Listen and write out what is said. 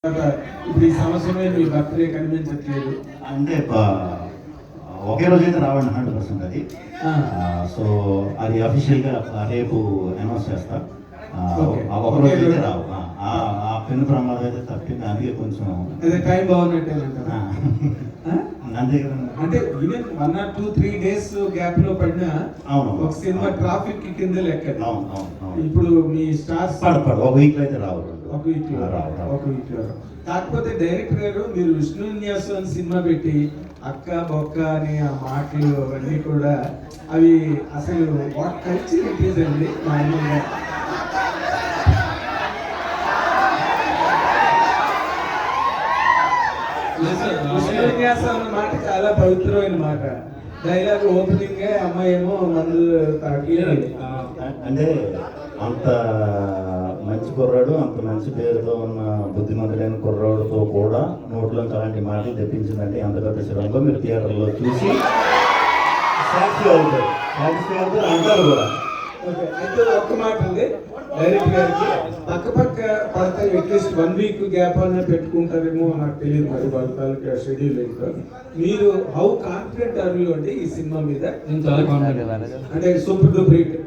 ఇప్పుడు ఈ సంవత్సరమే మీ బర్త్డే కనిపించట్లేదు అంటే ఒకే రోజు అయితే రావండి 100% అది. సో అది అఫీషియల్గా రేపు అనౌన్స్ చేస్తా. ఒక రోజు అయితే రావు. ఆ పెన్ను ప్రమాదం అయితే తప్పింది. అందుకే కొంచెం టైం బాగున్నట్టే అంతే అంటే ఈవెన్ 1 or 2 3 days గ్యాప్ లో పడినా ఒక సినిమా ట్రాఫిక్ కింద లెక్క. ఇప్పుడు మీ స్టార్స్ పడపడు ఒక వీక్ లో అయితే రావు. ఒక వీక్ లో కాకపోతే డైరెక్టర్ గారు మీరు విష్ణు విన్యాసం అని సినిమా పెట్టి అక్క బొక్క అని ఆ మాటలు అవన్నీ కూడా అవి అసలు వాట్ కల్చర్ ఇట్ ఈస్ అండి మామూలుగా. విష్ణు విన్యాసం అన్న మాట చాలా పవిత్రమైన మాట. డైలాగ్ ఓపెనింగ్ అమ్మాయి ఏమో మందు తాకి అంటే అంత మంచి కుర్రాడు, అంత మంచి పేరుతో ఉన్న బుద్ధిమంతుడైన కుర్రాడుతో కూడా నోట్లోంచి అలాంటి మాటలు తెప్పించిందంటే అంత పెద్ద శిరంలో మీరు థియేటర్లో చూసి సాక్షి అవుతారు అంటారు కూడా. అయితే ఒక్క మాట ఉంది డైరెక్టర్ గారికి, పక్క పడతాయి అట్లీస్ట్ 1 week గ్యాప్ అన్న పెట్టుకుంటారేమో నాకు తెలియదు, మరి వాళ్ళ తాలూకా షెడ్యూల్ ఏంటో. మీరు హౌ కాన్ఫిడెంట్ ఆర్ యూ అంటే ఈ సినిమా మీద? నేను చాలా కాన్ఫిడెంట్ అంటే సూపర్ డూపర్ హిట్.